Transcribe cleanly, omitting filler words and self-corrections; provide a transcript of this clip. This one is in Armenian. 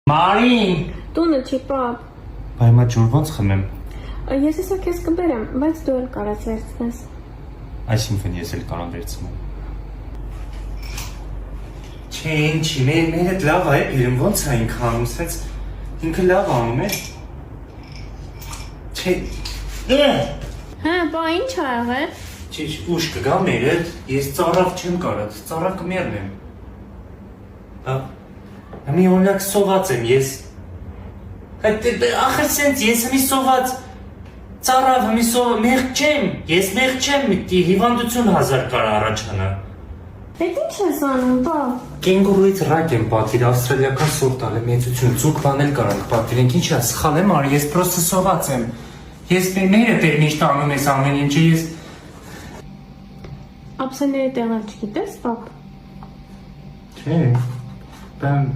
Մարին։ Տունը չի, պապ։ Բայ մա ջուր ոնց խմեմ։ Ես հեսա քեզ կբերեմ, բայց դու էլ կարաս վերցնես։ Այսինքն ես էլ կարամ վերցնեմ։ Չէ, ինչի, մեր հետ լավ է, իրեն ոնց է ինքը անում, սենց ինքը լավ անում է։ Չէ, Հա, բա ինչ ա եղել։ Չէ, ուշ կգա մեր հետ, ես ծառավ չեմ կարած, ծառավ կմեռնեմ։ Մի օրինակ սոված եմ ես։ Ախր սենց ես հմի սոված ծառավ հմի սոված մեղք չեմ, ես մեղք չեմ, հիվանդություն 1000 կարա առաջանա։ Էդ ինչ ես անում, պապ։ Կենգուրուից ռակ եմ պատվիր, ավստրալիական սորտ ալ է մեծություն, ծուկ բանել կարանք պատվիրենք, ինչ է, սխալ եմ արի, ես պրոստը սոված եմ։ Ես մերը տեր միշտ անում ես ամեն ինչը, ես… Ափսեների տեղը չգիտես, պապ։ Չէ, բան…